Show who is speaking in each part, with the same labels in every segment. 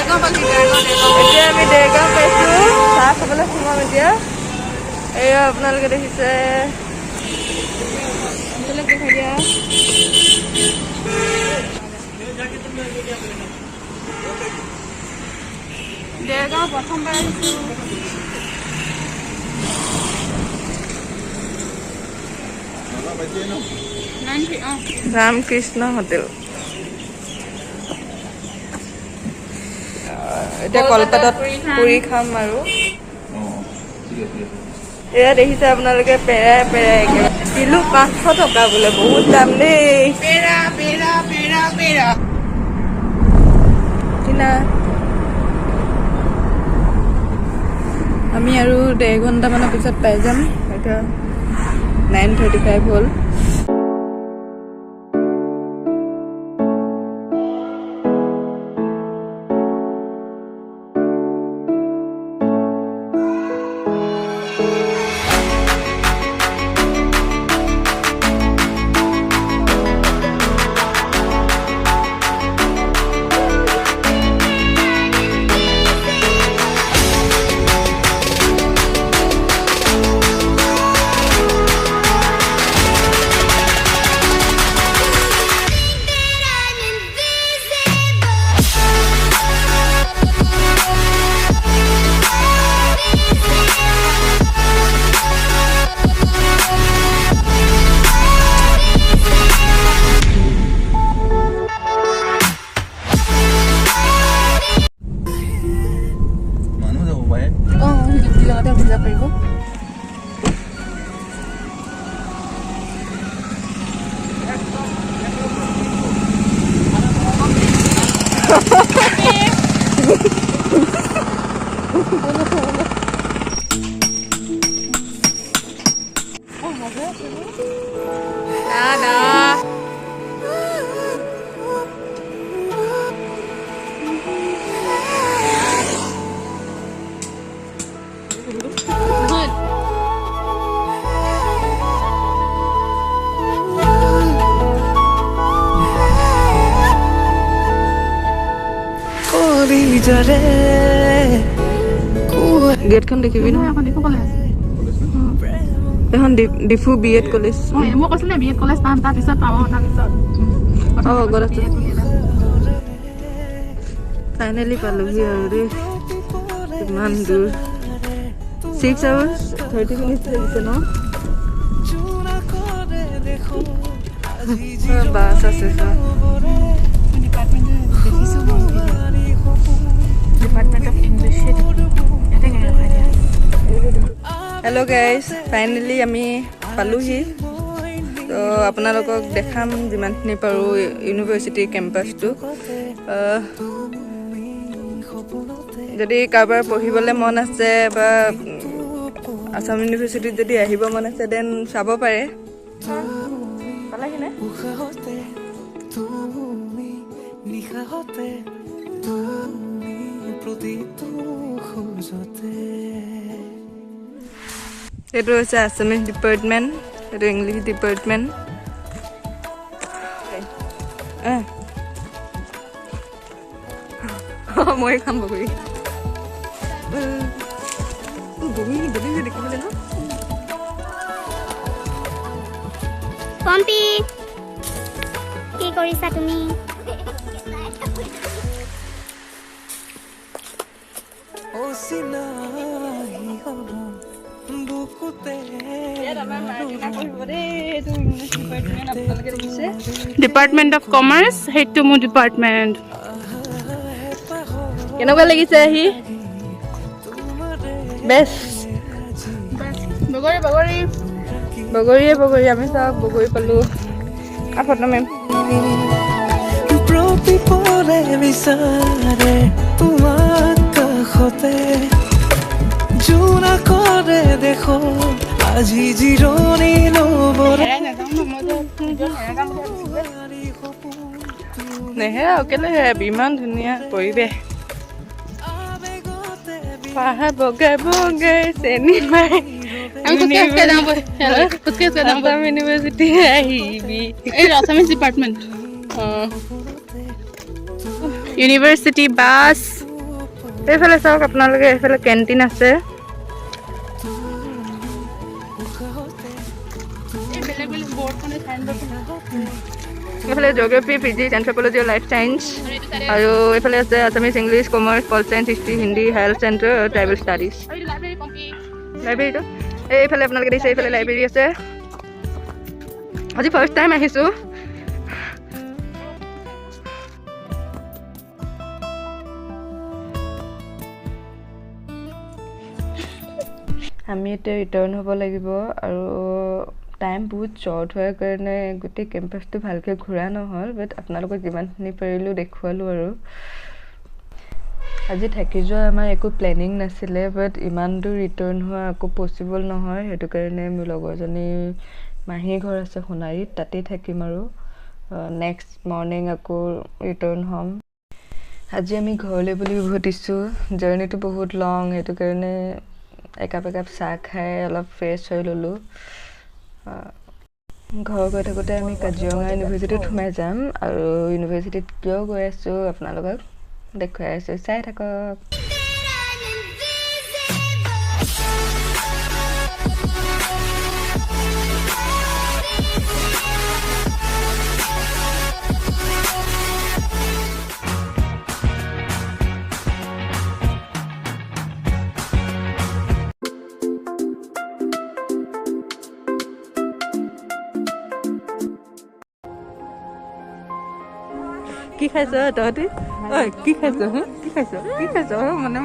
Speaker 1: এতিয়া আমি দেৰগাঁও পাইছোঁ চাহ খাবলৈ সোমাম এতিয়া এয়া আপোনালোকে দেখিছে দেখাই দিয়া দেৰগাঁও প্ৰথমবাৰ আহিছোঁ ৰামকৃষ্ণ হোটেল এতিয়া কলকাতাত পুৰি খাম আৰু এয়া দেখিছে আপোনালোকে পেৰাই পেৰাই একেবাৰে কিলো 500 টকা বোলে বহুত দাম দেই পেৰা পেৰা পেৰা পেৰা কিনা আমি আৰু 1.5 ঘণ্টামানৰ পিছত পাই যাম এতিয়া 9:35 হ'ল গেটখন দেখিবি নহয় এখন দেখো কলেজ এখন ডিফু বিএড কলেজ মই কৈছিলে বিএড কলেজ পাম তাৰ পিছত পাম তাৰ পিছত গড আছে ফাইনেলি পালোহি আৰু দেই ইমান দূৰ 6 hours 30 minutes লাগিছে ন বাছ আছে department of English hello' guys finally আমি পালোহি তো আপোনালোকক দেখাম যিমানখিনি পাৰোঁ ইউনিভাৰ্চিটিৰ কেম্পাছটো যদি কাৰোবাৰ পঢ়িবলৈ মন আছে বা আছাম ইউনিভাৰ্চিটিত যদি আহিব মন আছে দেন চাব পাৰে পালাহিনে এইটো হৈছে আছামিজ ডিপাৰ্টমেণ্ট এইটো ইংলিছ ডিপাৰ্টমেণ্ট মই খাম বগৰী বগৰী দেখিবলৈ ন
Speaker 2: পম্পি কি কৰিছা তুমি
Speaker 3: ডিপাৰ্টমেণ্ট অফ কমাৰ্চ সেইটো মোৰ ডিপাৰ্টমেণ্ট
Speaker 1: কেনেকুৱা লাগিছে আহি বেছ বগৰীয়ে আমি চব বগৰী পালোঁ ফটো মেম
Speaker 4: প্ৰতিপলে বিচাৰে তোমাক কাষতে জোনা কৰে দেখো আজি জিৰণি নবৰে
Speaker 1: নেহেৰা কেলে ইমান ধুনীয়া পৰিৱেশ পাহাৰ বগাই বগাই চেনি মাই ইউনিভাৰ্চিটি আহিবি
Speaker 3: আছামিজ ডিপাৰ্টমেণ্ট ইউনিভাৰ্চিটি বাছ
Speaker 1: এইফালে চাওক আপোনালোকে, এইফালে কেণ্টিন আছে। এইফালে geography, physics, anthropology, life science, আৰু এইফালে আছে Assamese, English, commerce, pol science, history, Hindi, health centre, tribal studies. লাইব্ৰেৰীটো এইফালে আপোনালোকে দেখিছে, এইফালে লাইব্ৰেৰী আছে। আজি ফাৰ্ষ্ট টাইম আহিছোঁ। আমি এতিয়া ৰিটাৰ্ণ হ'ব লাগিব, আৰু টাইম বহুত শ্বৰ্ট হোৱাৰ কাৰণে গোটেই কেম্পাছটো ভালকৈ ঘূৰা নহ'ল, বাট আপোনালোকক যিমানখিনি পাৰিলোঁ দেখুৱালোঁ। আৰু আজি থাকি যোৱা আমাৰ একো প্লেনিং নাছিলে, বাট ইমান দূৰ ৰিটাৰ্ণ হোৱা আকৌ পচিবল নহয়। সেইটো কাৰণে মোৰ লগৰজনী মাহীৰ ঘৰ আছে সোণাৰীত, তাতেই থাকিম আৰু নেক্সট মৰ্ণিং আকৌ ৰিটাৰ্ণ হ'ম। আজি আমি ঘৰলৈ বুলি উভতিছোঁ। জাৰ্ণিটো বহুত লং, সেইটো কাৰণে একাপ চাহ খাই অলপ ফ্ৰেছ হৈ ল'লোঁ। ঘৰ গৈ থাকোঁতে আমি কাজিৰঙা ইউনিভাৰ্চিটিত সোমাই যাম, আৰু ইউনিভাৰ্চিটিত কিয় গৈ আছোঁ আপোনালোকক দেখুৱাই আছোঁ, চাই থাকক। কি খাইছ তহঁতি? ঐ কি খাইছ? কি খাইছ? কি খাইছ? মানে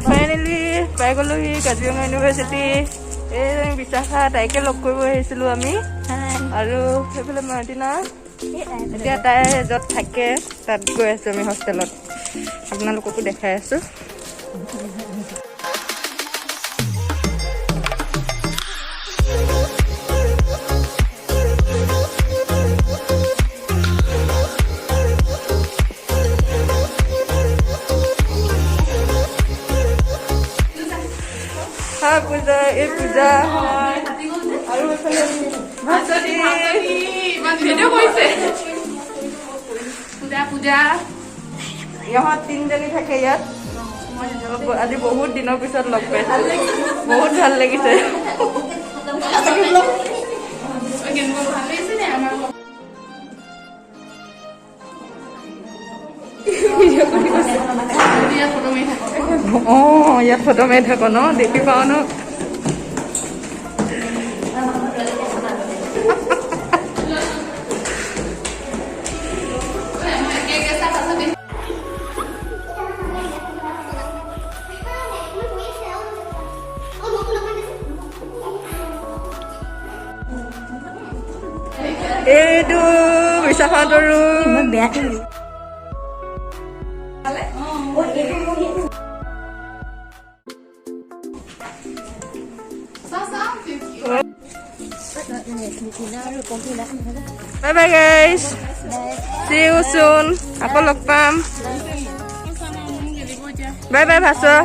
Speaker 1: ফাইনেলি পাই গ'লোহি কাজিৰঙা ইউনিভাৰ্চিটি। এই বিশাখা, তাইকে লগ কৰিব আহিছিলোঁ আমি, আৰু সেইফালে মাৰ্টিনা। এতিয়া তাই য'ত থাকে তাত গৈ আছোঁ আমি, হোষ্টেলত। আপোনালোককো দেখাই আছোঁ। পূজা, এই পূজা হয়, আৰু পূজা ইহঁত তিনিজনী থাকে ইয়াত। আজি বহুত দিনৰ পিছত লগ পাইছোঁ, বহুত ভাল লাগিছে। অঁ, ইয়াত ফটো মাৰি থাকো ন, দেখি পাওঁ ন। এইটো বিশাখাহঁতৰ room. Bye bye guys. See you soon. Aku log pam. Bye bye Bhaso.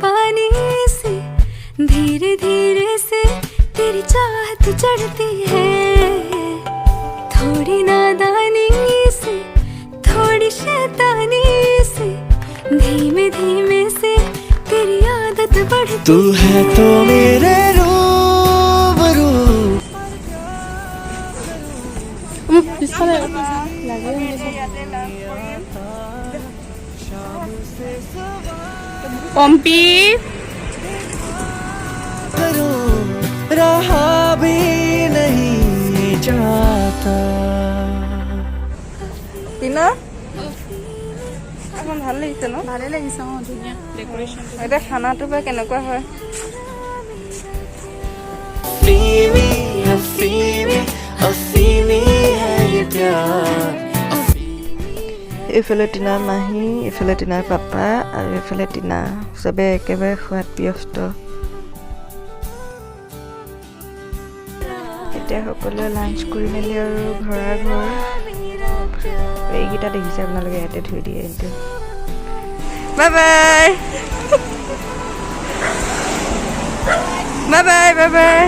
Speaker 5: पानी से धीरे धीरे से तेरी चाहत चढ़ती है, थोड़ी नादानी से थोड़ी शैतानी से धीमे धीमे से तेरी आदत बढ़ती।
Speaker 4: तू है तो मेरे रूबरू।
Speaker 3: পম্পি
Speaker 4: रहा भी नहीं जाता।
Speaker 1: টিনা এখন ভাল লাগিছে ন?
Speaker 3: ভালে লাগিছে। অঁ, ধুনীয়া ডেকৰেশ্যন।
Speaker 1: এতিয়া খানাটো বা কেনেকুৱা হয়?
Speaker 4: हसीनी हसीनी हसीनी है ये प्यार।
Speaker 1: এইফালে টিনাৰ মাহী, এইফালে টিনাৰ পাপা আৰু এইফালে টিনা, চবে একেবাৰে খোৱাত ব্যস্ত। এতিয়া সকলোৱে লাঞ্চ কৰি মেলি আৰু ঘৰ এইকেইটা দেখিছে আপোনালোকে, ইয়াতে থৈ দিয়ে এইটো। Bye bye bye bye bye bye.